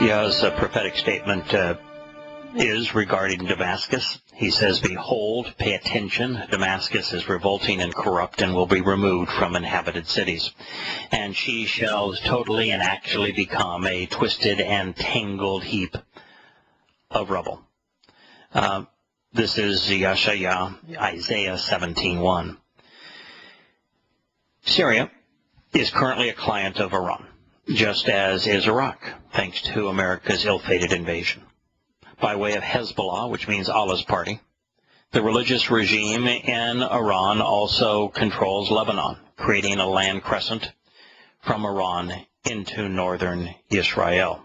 Yah's prophetic statement is regarding Damascus. He says, "Behold, pay attention, Damascus is revolting and corrupt and will be removed from inhabited cities. And she shall totally and actually become a twisted and tangled heap of rubble." This is Yeshaya, Isaiah 17:1. Syria is currently a client of Iran, just as is Iraq, thanks to America's ill-fated invasion. By way of Hezbollah, which means Allah's party, the religious regime in Iran also controls Lebanon, creating a land crescent from Iran into northern Israel,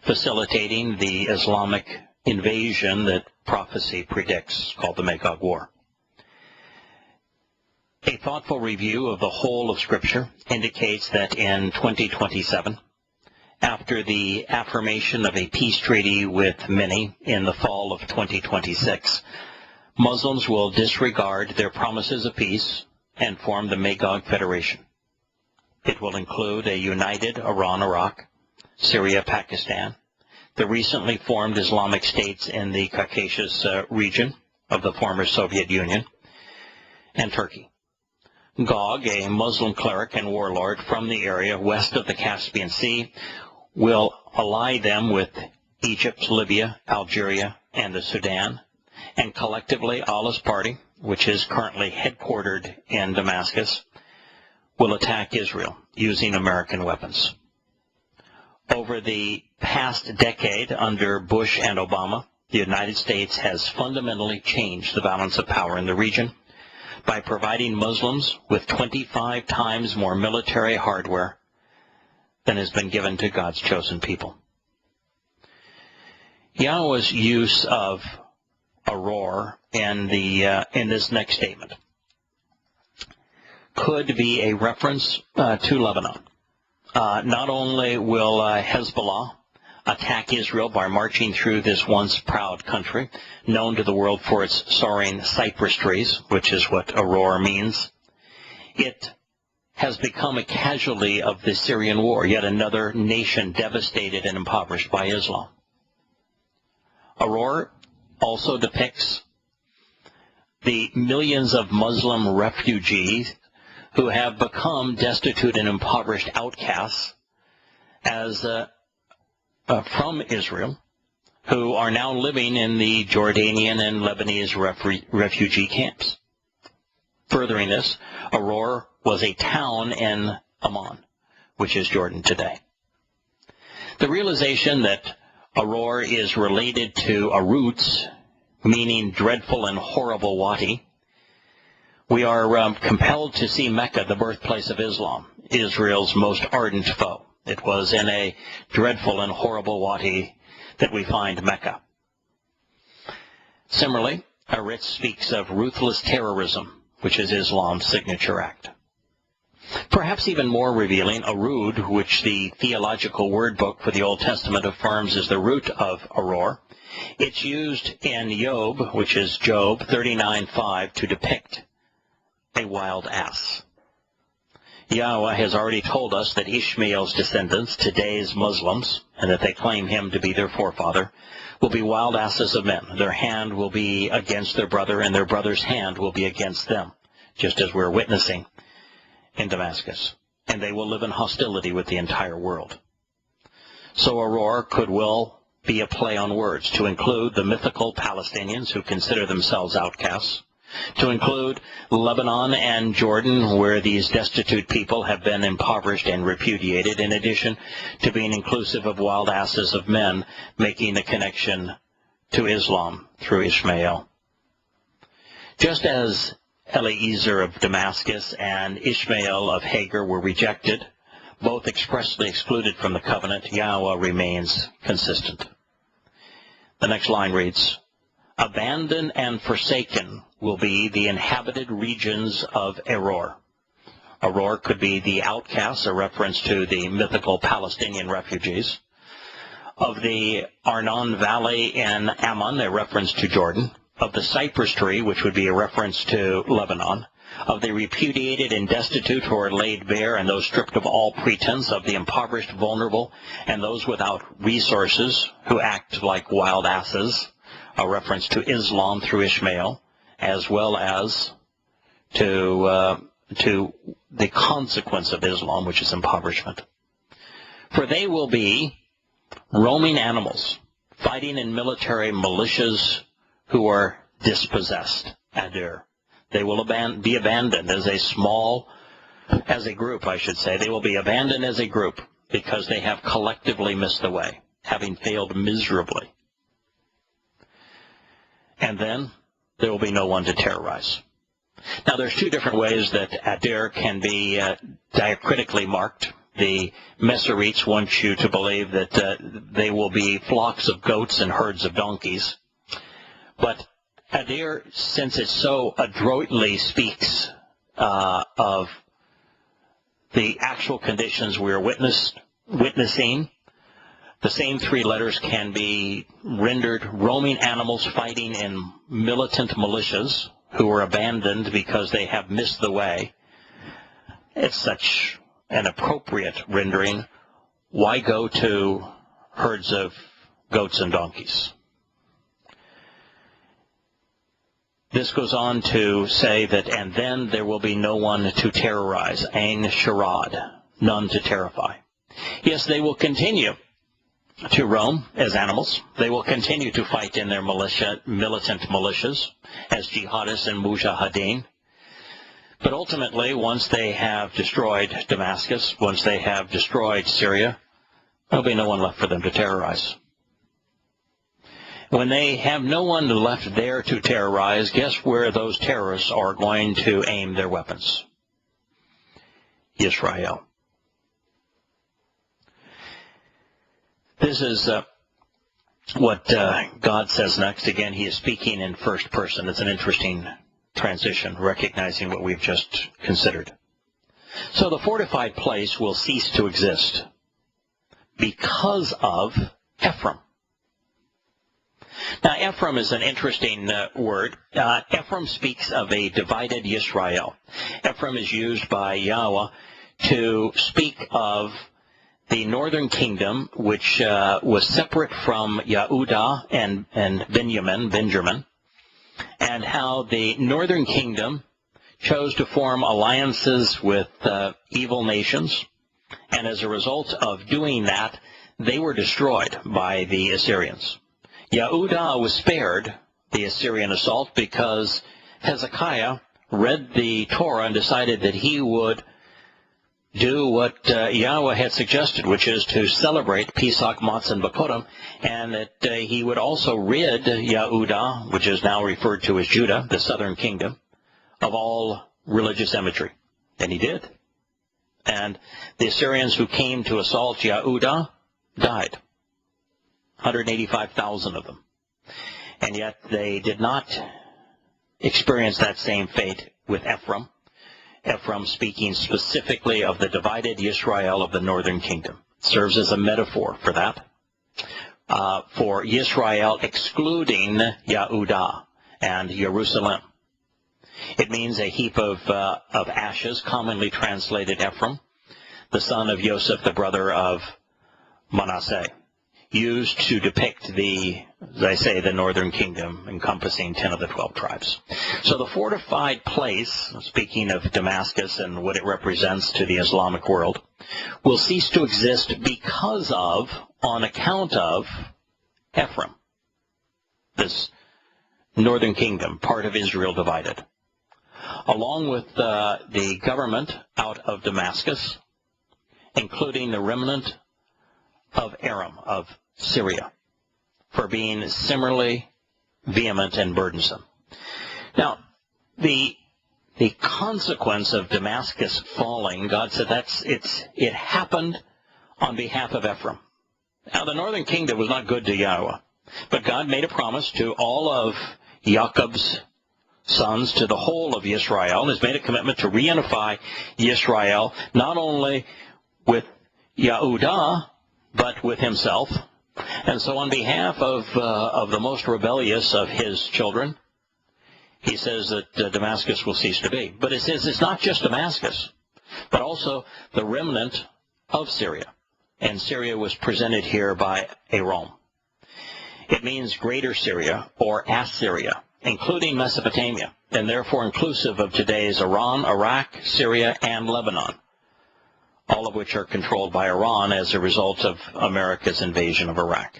facilitating the Islamic invasion that prophecy predicts, called the Magog War. A thoughtful review of the whole of Scripture indicates that in 2027, after the affirmation of a peace treaty with many in the fall of 2026, Muslims will disregard their promises of peace and form the Magog Federation. It will include a united Iran, Iraq, Syria, Pakistan, the recently formed Islamic states in the Caucasus region of the former Soviet Union, and Turkey. Gog, a Muslim cleric and warlord from the area west of the Caspian Sea, will ally them with Egypt, Libya, Algeria, and the Sudan, and collectively Allah's party, which is currently headquartered in Damascus, will attack Israel using American weapons. Over the past decade under Bush and Obama, the United States has fundamentally changed the balance of power in the region by providing Muslims with 25 times more military hardware than has been given to God's chosen people. Yahowah's use of Aurora in this next statement could be a reference to Lebanon. Not only will Hezbollah attack Israel by marching through this once proud country, known to the world for its soaring cypress trees, which is what Aurora means, it has become a casualty of the Syrian war, yet another nation devastated and impoverished by Islam. Aurora also depicts the millions of Muslim refugees who have become destitute and impoverished outcasts from Israel, who are now living in the Jordanian and Lebanese refugee camps. Furthering this, Aurora was a town in Amman, which is Jordan today. The realization that Aurora is related to Arutz, meaning dreadful and horrible Wati, we are compelled to see Mecca, the birthplace of Islam, Israel's most ardent foe. It was in a dreadful and horrible Wati that we find Mecca. Similarly, Arutz speaks of ruthless terrorism, which is Islam's signature act. Perhaps even more revealing, Arud, which the theological word book for the Old Testament affirms is the root of Aurora, it's used in Job, which is Job 39:5, to depict a wild ass. Yahowah has already told us that Ishmael's descendants, today's Muslims, and that they claim him to be their forefather, will be wild asses of men. Their hand will be against their brother, and their brother's hand will be against them, just as we're witnessing in Damascus. And they will live in hostility with the entire world. So Aurora could well be a play on words to include the mythical Palestinians who consider themselves outcasts, to include Lebanon and Jordan, where these destitute people have been impoverished and repudiated, in addition to being inclusive of wild asses of men, making the connection to Islam through Ishmael. Just as Eliezer of Damascus and Ishmael of Hagar were rejected, both expressly excluded from the covenant, Yahowah remains consistent. The next line reads, "Abandoned and forsaken will be the inhabited regions of Aurora." Aurora could be the outcasts, a reference to the mythical Palestinian refugees. Of the Arnon Valley in Ammon, a reference to Jordan. Of the cypress tree, which would be a reference to Lebanon. of the repudiated and destitute who are laid bare, and those stripped of all pretense, of the impoverished, vulnerable, and those without resources who act like wild asses, a reference to Islam through Ishmael, as well as to the consequence of Islam, which is impoverishment. For they will be roaming animals, fighting in military militias who are dispossessed, adir. They will be abandoned as a group, I should say. They will be abandoned as a group because they have collectively missed the way, having failed miserably. And then there will be no one to terrorize. Now, there's two different ways that adir can be diacritically marked. The Masoretes want you to believe that they will be flocks of goats and herds of donkeys. But adir, since it so adroitly speaks of the actual conditions we are witnessing, the same three letters can be rendered roaming animals fighting in militant militias who are abandoned because they have missed the way. It's such an appropriate rendering. Why go to herds of goats and donkeys? This goes on to say that, and then there will be no one to terrorize, ein sharad, none to terrify. Yes, they will continue to roam as animals. They will continue to fight in their militant militias as jihadists and mujahideen. But ultimately, once they have destroyed Damascus, once they have destroyed Syria, there'll be no one left for them to terrorize. When they have no one left there to terrorize, guess where those terrorists are going to aim their weapons? Israel. This is what God says next. Again, he is speaking in first person. It's an interesting transition, recognizing what we've just considered. So the fortified place will cease to exist because of Ephraim. Now, Ephraim is an interesting word. Ephraim speaks of a divided Yisrael. Ephraim is used by Yahowah to speak of the northern kingdom, which was separate from Yehudah and Benjamin, and how the northern kingdom chose to form alliances with evil nations, and as a result of doing that, they were destroyed by the Assyrians. Yehudah was spared the Assyrian assault because Hezekiah read the Torah and decided that he would do what Yahowah had suggested, which is to celebrate Pesach, Matzah, and Bakodim, and that he would also rid Yehudah, which is now referred to as Judah, the southern kingdom, of all religious imagery. And he did. And the Assyrians who came to assault Yehudah died. 185,000 of them. And yet they did not experience that same fate with Ephraim. Ephraim speaking specifically of the divided Yisrael of the northern kingdom. Serves as a metaphor for that. For Yisrael excluding Yehudah and Jerusalem. It means a heap of ashes, commonly translated Ephraim, the son of Joseph, the brother of Manasseh, used to depict as I say, the northern kingdom encompassing 10 of the 12 tribes. So the fortified place, speaking of Damascus and what it represents to the Islamic world, will cease to exist because of, on account of, Ephraim, this northern kingdom, part of Israel divided, along with the government out of Damascus, including the remnant of Aram, of Syria, for being similarly vehement and burdensome. Now, the consequence of Damascus falling, God said it happened on behalf of Ephraim. Now, the northern kingdom was not good to Yahowah, but God made a promise to all of Jacob's sons, to the whole of Yisrael, and has made a commitment to reunify Yisrael, not only with Yehudah, but with himself. And so on behalf of the most rebellious of his children, he says that Damascus will cease to be. But it says it's not just Damascus, but also the remnant of Syria. And Syria was presented here by Aram. It means Greater Syria or Assyria, including Mesopotamia, and therefore inclusive of today's Iran, Iraq, Syria, and Lebanon, all of which are controlled by Iran as a result of America's invasion of Iraq.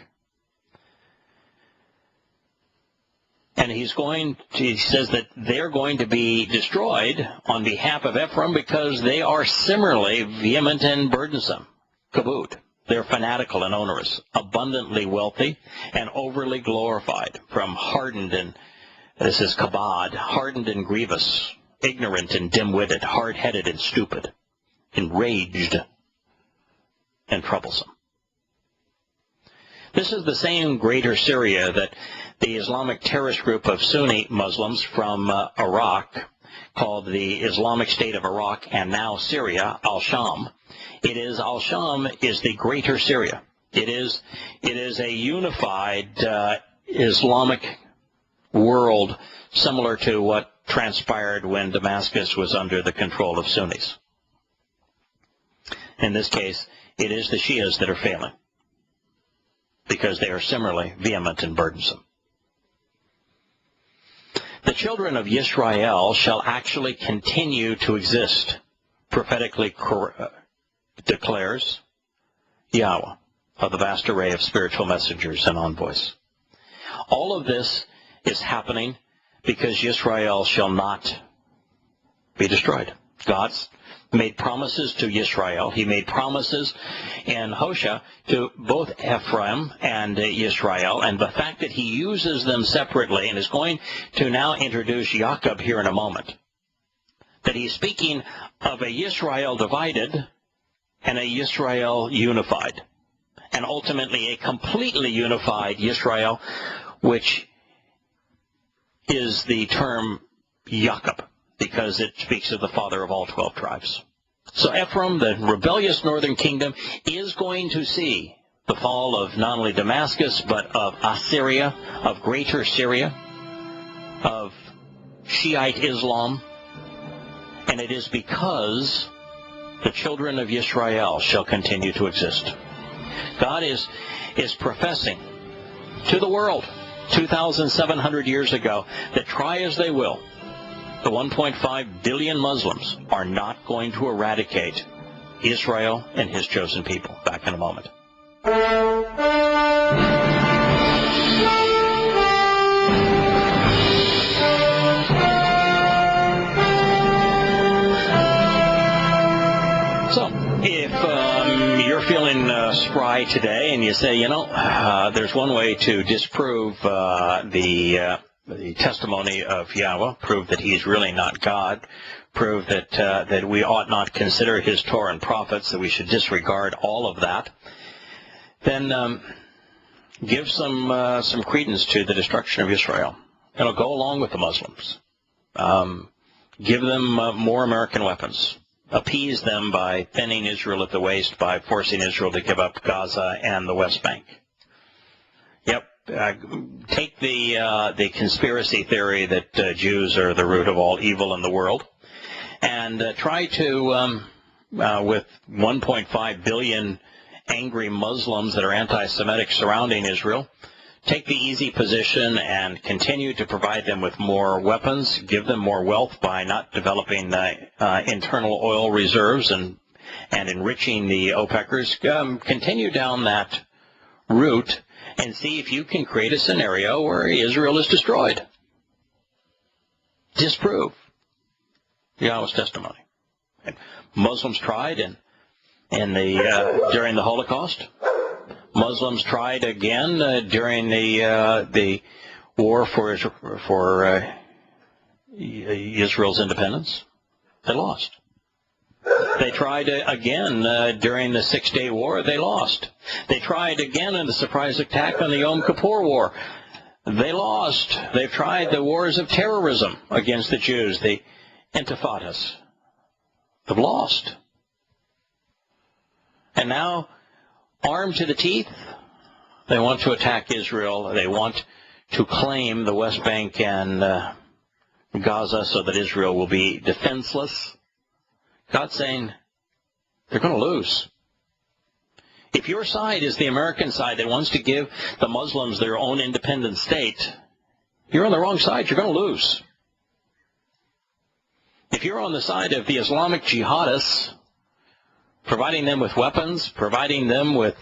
And he says that they're going to be destroyed on behalf of Ephraim because they are similarly vehement and burdensome. Kabod. They're fanatical and onerous, abundantly wealthy, and overly glorified, from hardened and, this is kabod, hardened and grievous, ignorant and dim-witted, hard-headed and stupid, enraged and troublesome. This is the same Greater Syria that the Islamic terrorist group of Sunni Muslims from Iraq, called the Islamic State of Iraq and now Syria, al-Sham. Al-Sham is the Greater Syria. It is a unified Islamic world similar to what transpired when Damascus was under the control of Sunnis. In this case, it is the Shias that are failing because they are similarly vehement and burdensome. The children of Yisrael shall actually continue to exist, prophetically declares Yahowah of the vast array of spiritual messengers and envoys. All of this is happening because Yisrael shall not be destroyed. God's made promises to Yisrael. He made promises in Hosea to both Ephraim and Yisrael, and the fact that he uses them separately and is going to now introduce Jacob here in a moment, that he's speaking of a Yisrael divided and a Yisrael unified, and ultimately a completely unified Yisrael, which is the term Jacob, because it speaks of the father of all 12 tribes. So Ephraim, the rebellious northern kingdom, is going to see the fall of not only Damascus, but of Assyria, of Greater Syria, of Shiite Islam, and it is because the children of Yisrael shall continue to exist. God is professing to the world 2,700 years ago that try as they will, the 1.5 billion Muslims are not going to eradicate Israel and his chosen people. Back in a moment. So, if you're feeling spry today and you say, there's one way to disprove the testimony of Yahowah, prove that he's really not God, prove that we ought not consider his Torah and prophets, that we should disregard all of that, then give some credence to the destruction of Israel. It'll go along with the Muslims. Give them more American weapons. Appease them by thinning Israel at the waist, by forcing Israel to give up Gaza and the West Bank. Yep. Take the conspiracy theory that Jews are the root of all evil in the world, and try to, with 1.5 billion angry Muslims that are anti-Semitic surrounding Israel, take the easy position and continue to provide them with more weapons, give them more wealth by not developing internal oil reserves and enriching the OPECers. Continue down that route and see if you can create a scenario where Israel is destroyed. Disprove Yahowah's testimony. And Muslims tried during the Holocaust. Muslims tried again during the war for Israel's independence. They lost. They tried again during the Six-Day War. They lost. They tried again in the surprise attack on the Yom Kippur War. They lost. They've tried the wars of terrorism against the Jews, the intifadas. They've lost. And now, armed to the teeth, they want to attack Israel. They want to claim the West Bank and Gaza so that Israel will be defenseless. God's saying they're going to lose. If your side is the American side that wants to give the Muslims their own independent state, you're on the wrong side. You're going to lose. If you're on the side of the Islamic jihadists, providing them with weapons, providing them with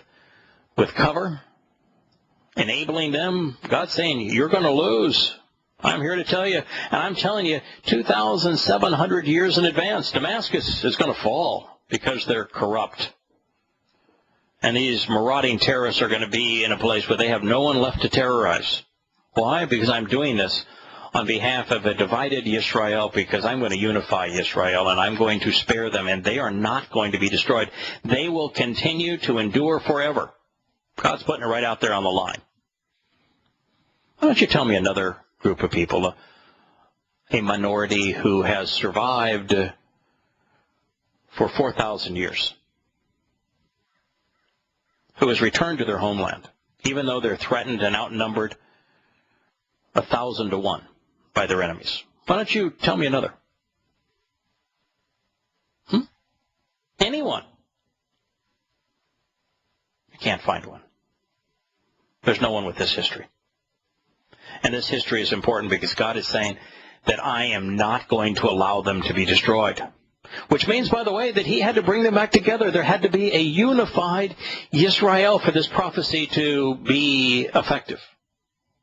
cover, enabling them, God's saying you're going to lose. I'm here to tell you, and I'm telling you 2,700 years in advance, Damascus is going to fall because they're corrupt. And these marauding terrorists are going to be in a place where they have no one left to terrorize. Why? Because I'm doing this on behalf of a divided Israel, because I'm going to unify Israel, and I'm going to spare them, and they are not going to be destroyed. They will continue to endure forever. God's putting it right out there on the line. Why don't you tell me another group of people, a minority who has survived for 4,000 years, who has returned to their homeland, even though they're threatened and outnumbered 1,000 to 1 by their enemies. Why don't you tell me another? Anyone? You can't find one. There's no one with this history. And this history is important because God is saying that I am not going to allow them to be destroyed. Which means, by the way, that he had to bring them back together. There had to be a unified Yisrael for this prophecy to be effective.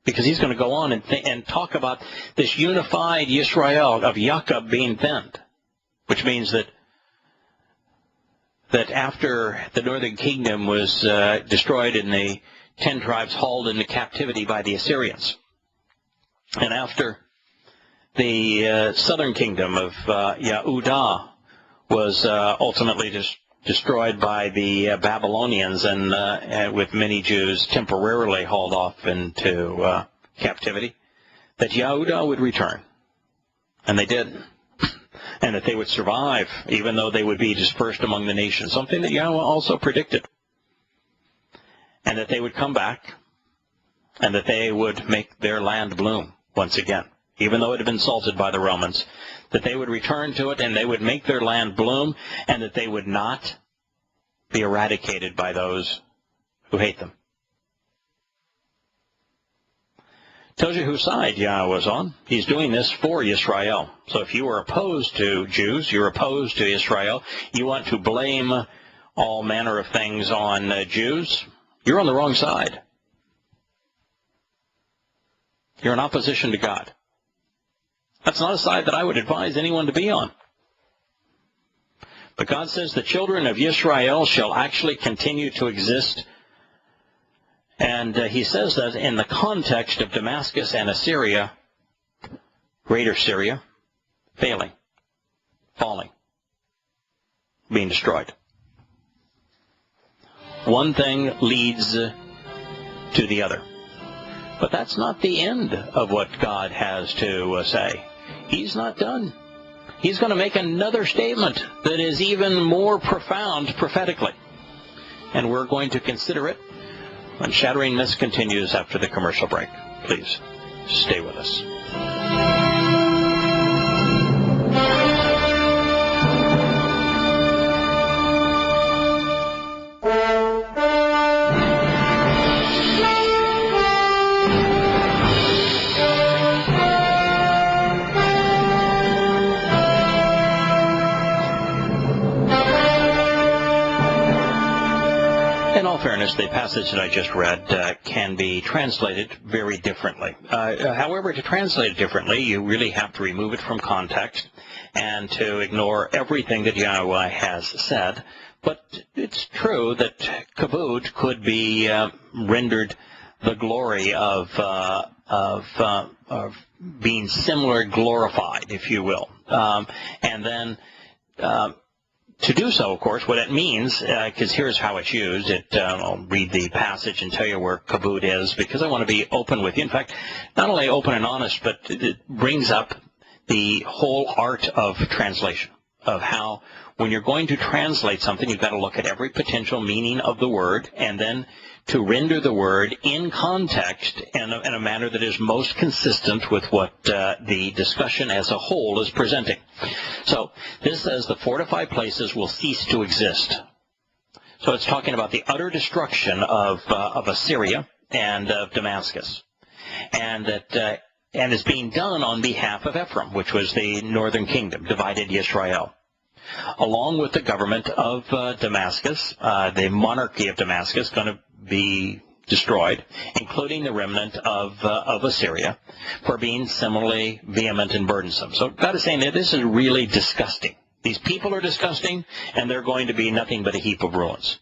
Because he's going to go on and talk about this unified Yisrael of Yaakov being thinned. Which means that after the northern kingdom was destroyed and the 10 tribes hauled into captivity by the Assyrians, and after the southern kingdom of Yahowah was ultimately destroyed by the Babylonians, and with many Jews temporarily hauled off into captivity, that Yahowah would return. And they did. And that they would survive, even though they would be dispersed among the nations, something that Yahowah also predicted. And that they would come back, and that they would make their land bloom once again, even though it had been salted by the Romans, that they would return to it and they would make their land bloom, and that they would not be eradicated by those who hate them. Tells you whose side Yahweh was on. He's doing this for Israel. So if you are opposed to Jews, you're opposed to Israel, you want to blame all manner of things on Jews, you're on the wrong side. You're in opposition to God. That's not a side that I would advise anyone to be on. But God says the children of Israel shall actually continue to exist. And he says that in the context of Damascus and Assyria, greater Syria, failing, falling, being destroyed. One thing leads to the other. But that's not the end of what God has to say. He's not done. He's going to make another statement that is even more profound prophetically. And we're going to consider it when Shattering Myths continues after the commercial break. Please stay with us. In all fairness, the passage that I just read can be translated very differently. However, to translate it differently, you really have to remove it from context and to ignore everything that Yahowah has said. But it's true that kabod could be rendered the glory of being similar, glorified, if you will. And then to do so, of course, what it means, because here's how it's used. I'll read the passage and tell you where kabod is, because I want to be open with you. In fact, not only open and honest, but it brings up the whole art of translation, of how when you're going to translate something, you've got to look at every potential meaning of the word, and then to render the word in context in a manner that is most consistent with what the discussion as a whole is presenting. So this says the fortified places will cease to exist. So it's talking about the utter destruction of Assyria and of Damascus, and that and is being done on behalf of Ephraim, which was the northern kingdom, divided Israel, along with the government of Damascus, the monarchy of Damascus, going to be destroyed, including the remnant of Assyria, for being similarly vehement and burdensome. So God is saying that this is really disgusting. These people are disgusting, and they're going to be nothing but a heap of ruins.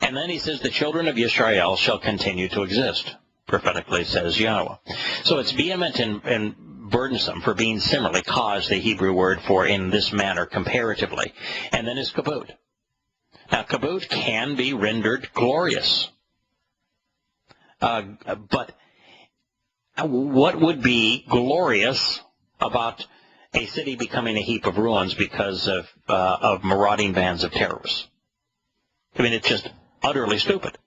And then he says, the children of Israel shall continue to exist, prophetically says Yahowah. So it's vehement and burdensome for being similarly, caused the Hebrew word for in this manner comparatively. And then is kabod. Now, kabod can be rendered glorious. But what would be glorious about a city becoming a heap of ruins because of marauding bands of terrorists? I mean, it's just utterly stupid.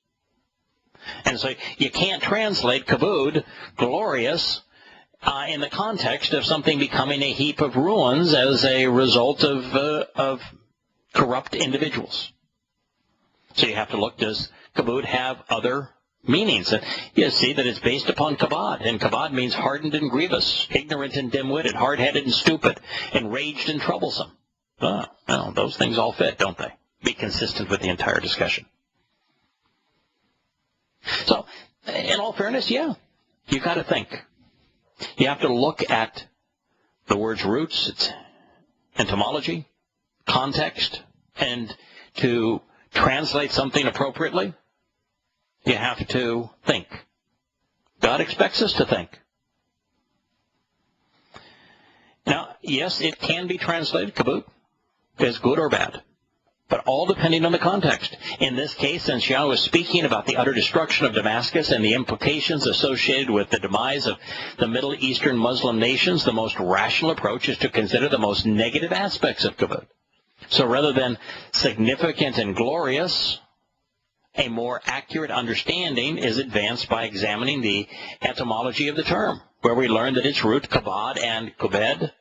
And so you can't translate kabod, glorious, in the context of something becoming a heap of ruins as a result of corrupt individuals. So you have to look, does kabod have other meanings? And you see that it's based upon kabod, and kabod means hardened and grievous, ignorant and dim-witted, hard-headed and stupid, enraged and troublesome. Well, those things all fit, don't they? Be consistent with the entire discussion. So, in all fairness, yeah, you've got to think. You have to look at the word's roots, its etymology, context, and to translate something appropriately, you have to think. God expects us to think. Now, yes, it can be translated, kabod, as good or bad, but all depending on the context. In this case, since Yahowah is speaking about the utter destruction of Damascus and the implications associated with the demise of the Middle Eastern Muslim nations, the most rational approach is to consider the most negative aspects of kabod. So rather than significant and glorious, a more accurate understanding is advanced by examining the etymology of the term, where we learn that its root, kabod and kubed,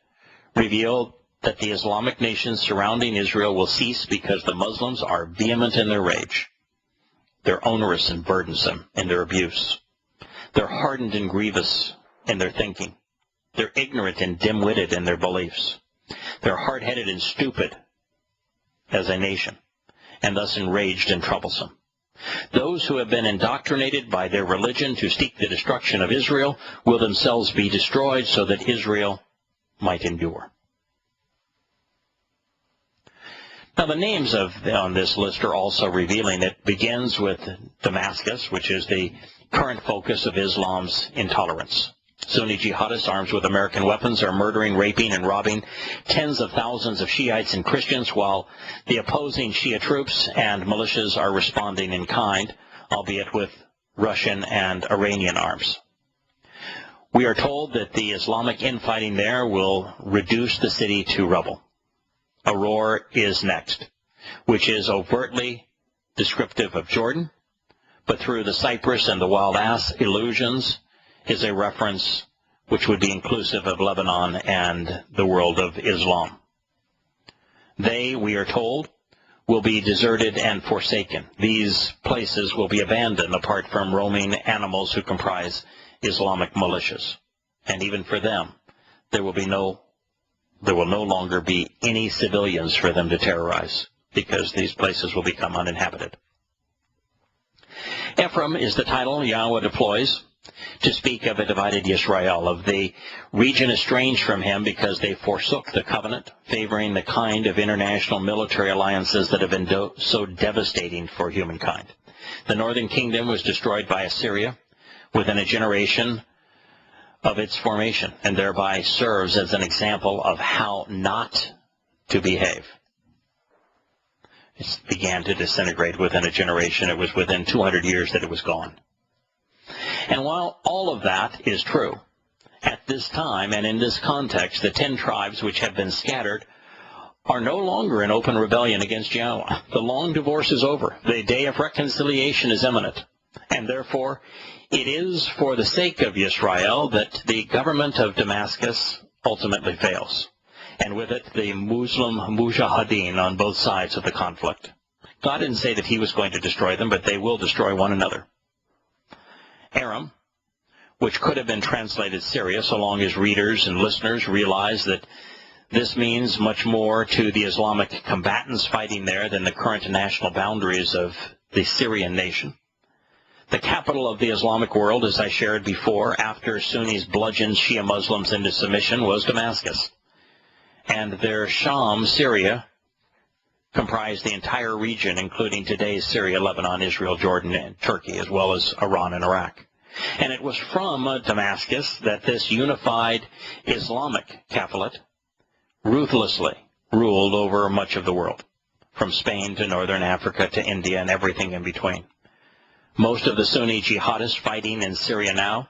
reveal that the Islamic nations surrounding Israel will cease because the Muslims are vehement in their rage. They're onerous and burdensome in their abuse. They're hardened and grievous in their thinking. They're ignorant and dim-witted in their beliefs. They're hard-headed and stupid as a nation, and thus enraged and troublesome. Those who have been indoctrinated by their religion to seek the destruction of Israel will themselves be destroyed so that Israel might endure. Now, the names on this list are also revealing. It begins with Damascus, which is the current focus of Islam's intolerance. Sunni jihadists armed with American weapons are murdering, raping, and robbing tens of thousands of Shiites and Christians, while the opposing Shia troops and militias are responding in kind, albeit with Russian and Iranian arms. We are told that the Islamic infighting there will reduce the city to rubble. Aurora is next, which is overtly descriptive of Jordan, but through the cypress and the wild ass illusions is a reference which would be inclusive of Lebanon and the world of Islam. They, we are told, will be deserted and forsaken. These places will be abandoned apart from roaming animals who comprise Islamic militias. And even for them, there will no longer be any civilians for them to terrorize, because these places will become uninhabited. Ephraim is the title Yahowah deploys to speak of a divided Israel, of the region estranged from him because they forsook the covenant, favoring the kind of international military alliances that have been so devastating for humankind. The northern kingdom was destroyed by Assyria within a generation of its formation, and thereby serves as an example of how not to behave. It began to disintegrate within a generation. It was within 200 years that it was gone. And while all of that is true, at this time and in this context, the 10 tribes which have been scattered are no longer in open rebellion against Yahowah. The long divorce is over. The day of reconciliation is imminent. And therefore, it is for the sake of Yisrael that the government of Damascus ultimately fails. And with it, the Muslim mujahideen on both sides of the conflict. God didn't say that he was going to destroy them, but they will destroy one another. Aram, which could have been translated Syria, so long as readers and listeners realize that this means much more to the Islamic combatants fighting there than the current national boundaries of the Syrian nation. The capital of the Islamic world, as I shared before, after Sunnis bludgeoned Shia Muslims into submission, was Damascus. And their Sham, Syria, comprised the entire region, including today's Syria, Lebanon, Israel, Jordan, and Turkey, as well as Iran and Iraq. And it was from Damascus that this unified Islamic caliphate ruthlessly ruled over much of the world, from Spain to northern Africa to India and everything in between. Most of the Sunni jihadists fighting in Syria now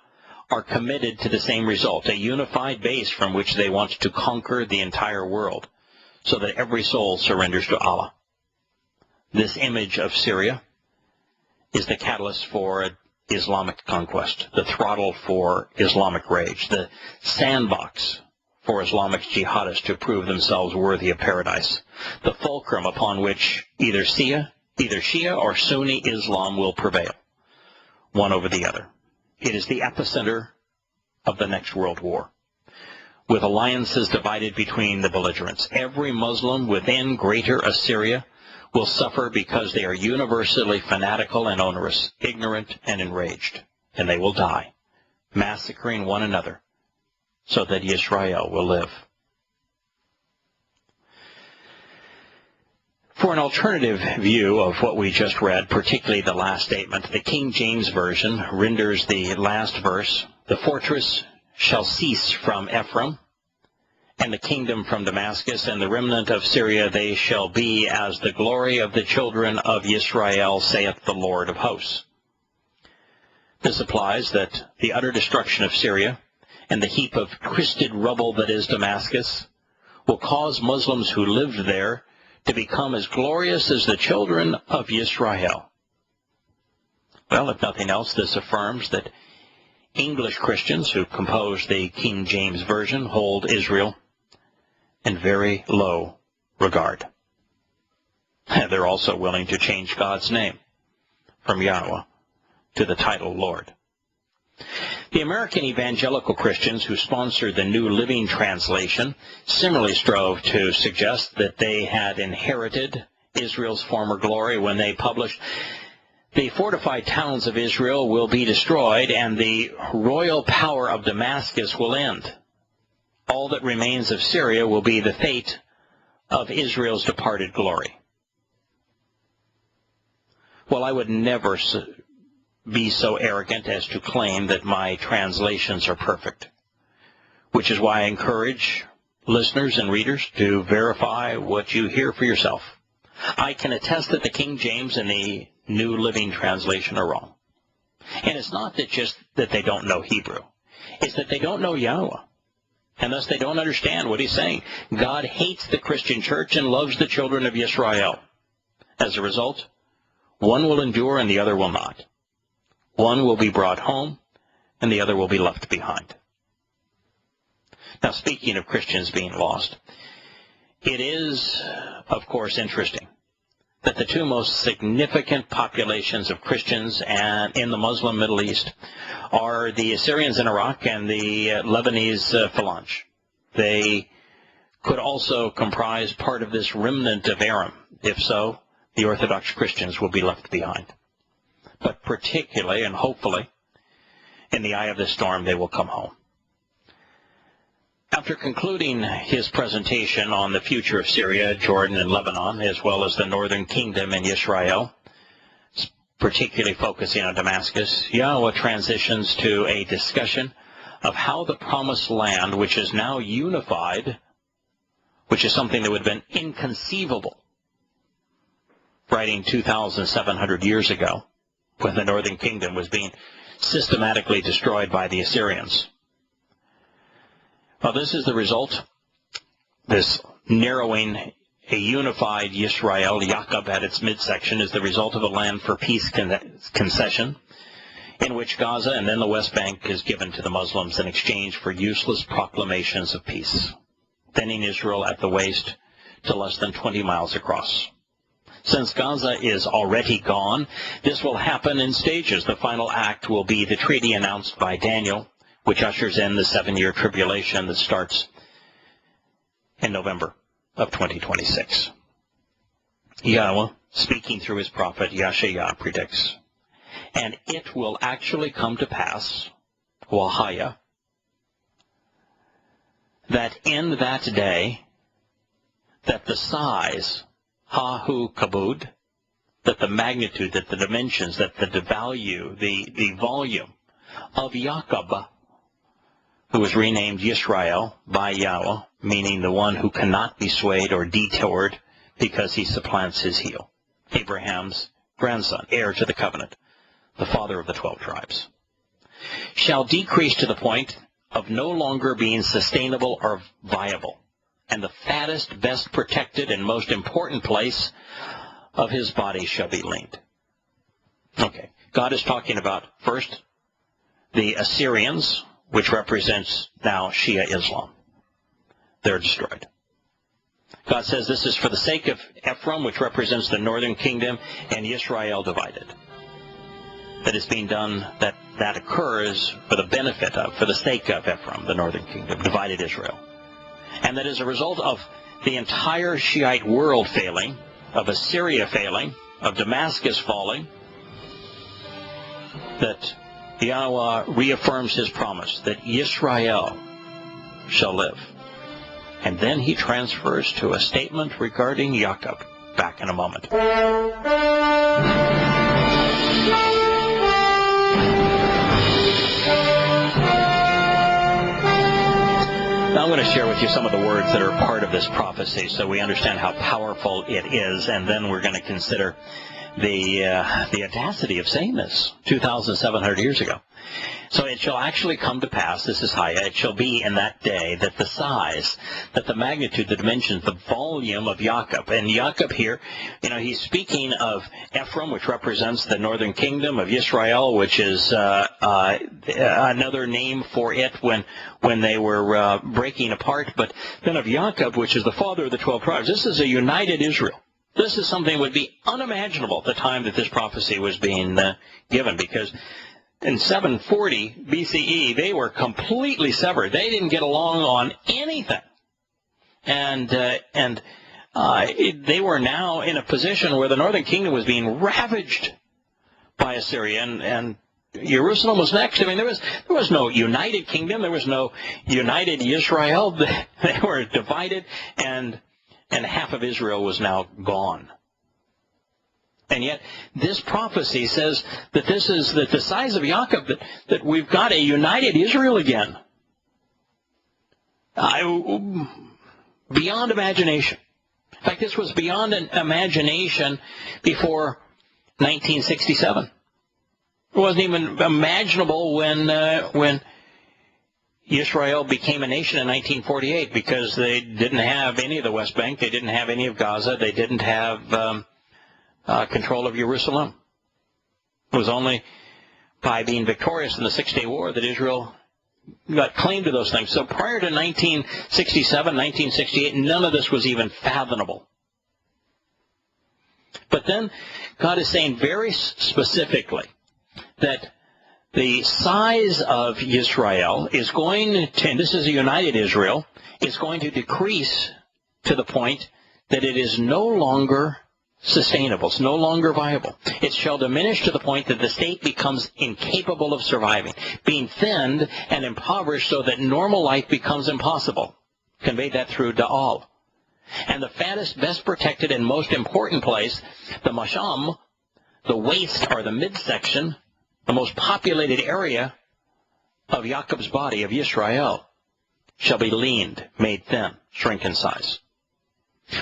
are committed to the same result, a unified base from which they want to conquer the entire world, so that every soul surrenders to Allah. This image of Syria is the catalyst for Islamic conquest, the throttle for Islamic rage, the sandbox for Islamic jihadists to prove themselves worthy of paradise, the fulcrum upon which either Shia or Sunni Islam will prevail, one over the other. It is the epicenter of the next world war, with alliances divided between the belligerents. Every Muslim within Greater Assyria will suffer because they are universally fanatical and onerous, ignorant and enraged, and they will die, massacring one another, so that Yisrael will live. For an alternative view of what we just read, particularly the last statement, the King James Version renders the last verse, "The fortress shall cease from Ephraim, and the kingdom from Damascus, and the remnant of Syria they shall be as the glory of the children of Yisrael, saith the Lord of hosts." This implies that the utter destruction of Syria and the heap of twisted rubble that is Damascus will cause Muslims who lived there to become as glorious as the children of Yisrael. Well, if nothing else, this affirms that English Christians who compose the King James Version hold Israel in very low regard. They're also willing to change God's name from Yahowah to the title Lord. The American evangelical Christians who sponsored the New Living Translation similarly strove to suggest that they had inherited Israel's former glory when they published, "The fortified towns of Israel will be destroyed, and the royal power of Damascus will end. All that remains of Syria will be the fate of Israel's departed glory." Well, I would never be so arrogant as to claim that my translations are perfect, which is why I encourage listeners and readers to verify what you hear for yourself. I can attest that the King James and the New Living Translation are wrong. And it's not that just that they don't know Hebrew. It's that they don't know Yahowah, and thus they don't understand what he's saying. God hates the Christian church and loves the children of Yisrael. As a result, one will endure and the other will not. One will be brought home, and the other will be left behind. Now, speaking of Christians being lost, it is, of course, interesting that the two most significant populations of Christians in the Muslim Middle East are the Assyrians in Iraq and the Lebanese Phalange. They could also comprise part of this remnant of Aram. If so, the Orthodox Christians will be left behind. But particularly and hopefully, in the eye of the storm, they will come home. After concluding his presentation on the future of Syria, Jordan, and Lebanon, as well as the northern kingdom in Israel, particularly focusing on Damascus, Yahowah transitions to a discussion of how the promised land, which is now unified, which is something that would have been inconceivable writing 2,700 years ago, when the northern kingdom was being systematically destroyed by the Assyrians. Well, this is the result, this narrowing a unified Yisrael, Yaakov at its midsection, is the result of a land for peace concession, in which Gaza and then the West Bank is given to the Muslims in exchange for useless proclamations of peace, thinning Israel at the waist to less than 20 miles across. Since Gaza is already gone, this will happen in stages. The final act will be the treaty announced by Daniel, which ushers in the 7-year tribulation that starts in November of 2026. Yahowah, speaking through his prophet Yeshayah, predicts, and it will actually come to pass, Wahaya, that in that day, that the size, Hahu Kabud, that the magnitude, that the dimensions, that the value, the volume of Yaakov, who was renamed Yisrael by Yahowah, meaning the one who cannot be swayed or detoured because he supplants his heel, Abraham's grandson, heir to the covenant, the father of the 12 tribes, shall decrease to the point of no longer being sustainable or viable, and the fattest, best protected, and most important place of his body shall be leaned. Okay, God is talking about, first, the Assyrians, which represents now Shia Islam. They're destroyed. God says this is for the sake of Ephraim, which represents the northern kingdom, and Israel divided. That is being done, that occurs for the benefit of, for the sake of Ephraim, the northern kingdom, divided Israel. And that as a result of the entire Shiite world failing, of Assyria failing, of Damascus falling, that Yahowah reaffirms his promise that Israel shall live. And then he transfers to a statement regarding Yaakov. Back in a moment. Now I'm going to share with you some of the words that are part of this prophecy so we understand how powerful it is, and then we're going to consider the audacity of saying this 2,700 years ago. So it shall actually come to pass, this is Haya, it shall be in that day that the size, that the magnitude, the dimensions, the volume of Yaakov, and Yaakov here, he's speaking of Ephraim, which represents the northern kingdom, of Yisrael, which is another name for it when they were breaking apart, but then of Yaakov, which is the father of the 12 tribes. This is a united Israel. This is something that would be unimaginable at the time that this prophecy was being given, because in 740 BCE, they were completely severed. They didn't get along on anything. And they were now in a position where the northern kingdom was being ravaged by Assyria, and Jerusalem was next. I mean, there was no united kingdom. There was no united Israel. They were divided, and half of Israel was now gone. And yet, this prophecy says that that the size of Yaakov, that we've got a united Israel again. Beyond imagination. In fact, this was beyond an imagination before 1967. It wasn't even imaginable when Israel became a nation in 1948, because they didn't have any of the West Bank, they didn't have any of Gaza, they didn't have control of Jerusalem. It was only by being victorious in the Six-Day War that Israel got claim to those things. So prior to 1967, 1968, none of this was even fathomable. But then God is saying very specifically that the size of Israel is going to, and this is a united Israel, is going to decrease to the point that it is no longer sustainable. It's no longer viable. It shall diminish to the point that the state becomes incapable of surviving, being thinned and impoverished so that normal life becomes impossible. Conveyed that through Da'al. And the fattest, best protected, and most important place, the Masham, the waist or the midsection, the most populated area of Yaakov's body, of Yisrael, shall be leaned, made thin, shrink in size.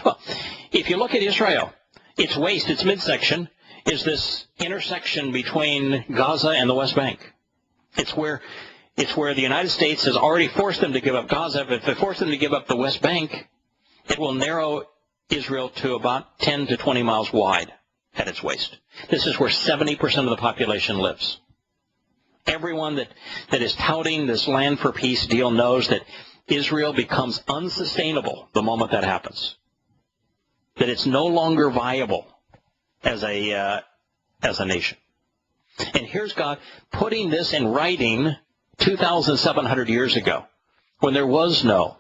Well, if you look at Israel, its waist, its midsection, is this intersection between Gaza and the West Bank. It's where the United States has already forced them to give up Gaza. But if they force them to give up the West Bank, it will narrow Israel to about 10 to 20 miles wide at its waist. This is where 70% of the population lives. Everyone that is touting this land for peace deal knows that Israel becomes unsustainable the moment that happens. That it's no longer viable as a nation. And here's God putting this in writing 2,700 years ago, when there was no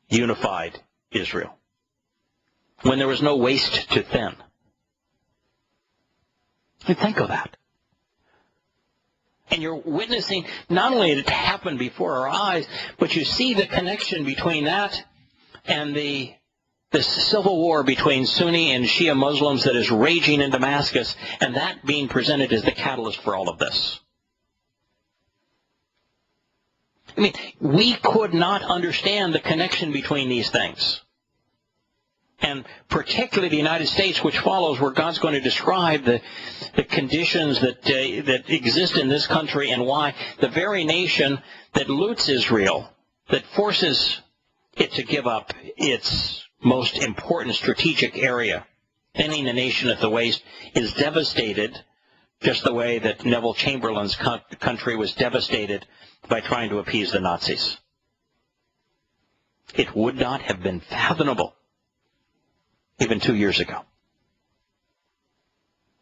unified Israel, when there was no waist to thin. And think of that. And you're witnessing not only it happened before our eyes, but you see the connection between that and the civil war between Sunni and Shia Muslims that is raging in Damascus, and that being presented as the catalyst for all of this. I mean, we could not understand the connection between these things. And particularly the United States, which follows, where God's going to describe the conditions that exist in this country and why the very nation that loots Israel, that forces it to give up its most important strategic area, thinning the nation at the waist, is devastated just the way that Neville Chamberlain's country was devastated by trying to appease the Nazis. It would not have been fathomable even 2 years ago.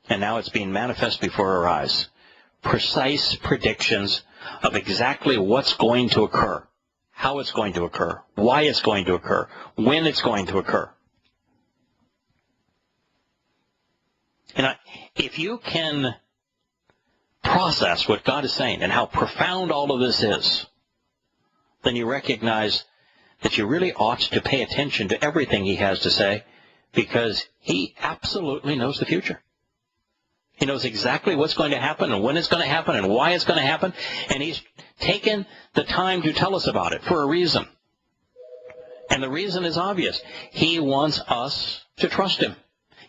And now it's being manifest before our eyes. Precise predictions of exactly what's going to occur, how it's going to occur, why it's going to occur, when it's going to occur. And if you can process what God is saying and how profound all of this is, then you recognize that you really ought to pay attention to everything He has to say, because He absolutely knows the future. He knows exactly what's going to happen and when it's going to happen and why it's going to happen, and He's taken the time to tell us about it for a reason. And the reason is obvious. He wants us to trust Him.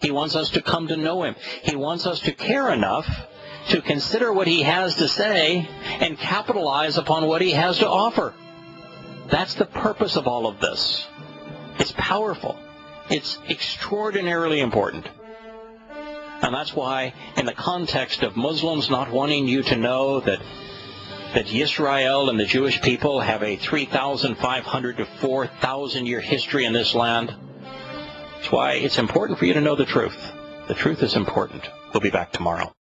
He wants us to come to know Him. He wants us to care enough to consider what He has to say and capitalize upon what He has to offer. That's the purpose of all of this. It's powerful. It's extraordinarily important. And that's why, in the context of Muslims not wanting you to know that Israel and the Jewish people have a 3,500 to 4,000 year history in this land, that's why it's important for you to know the truth. The truth is important. We'll be back tomorrow.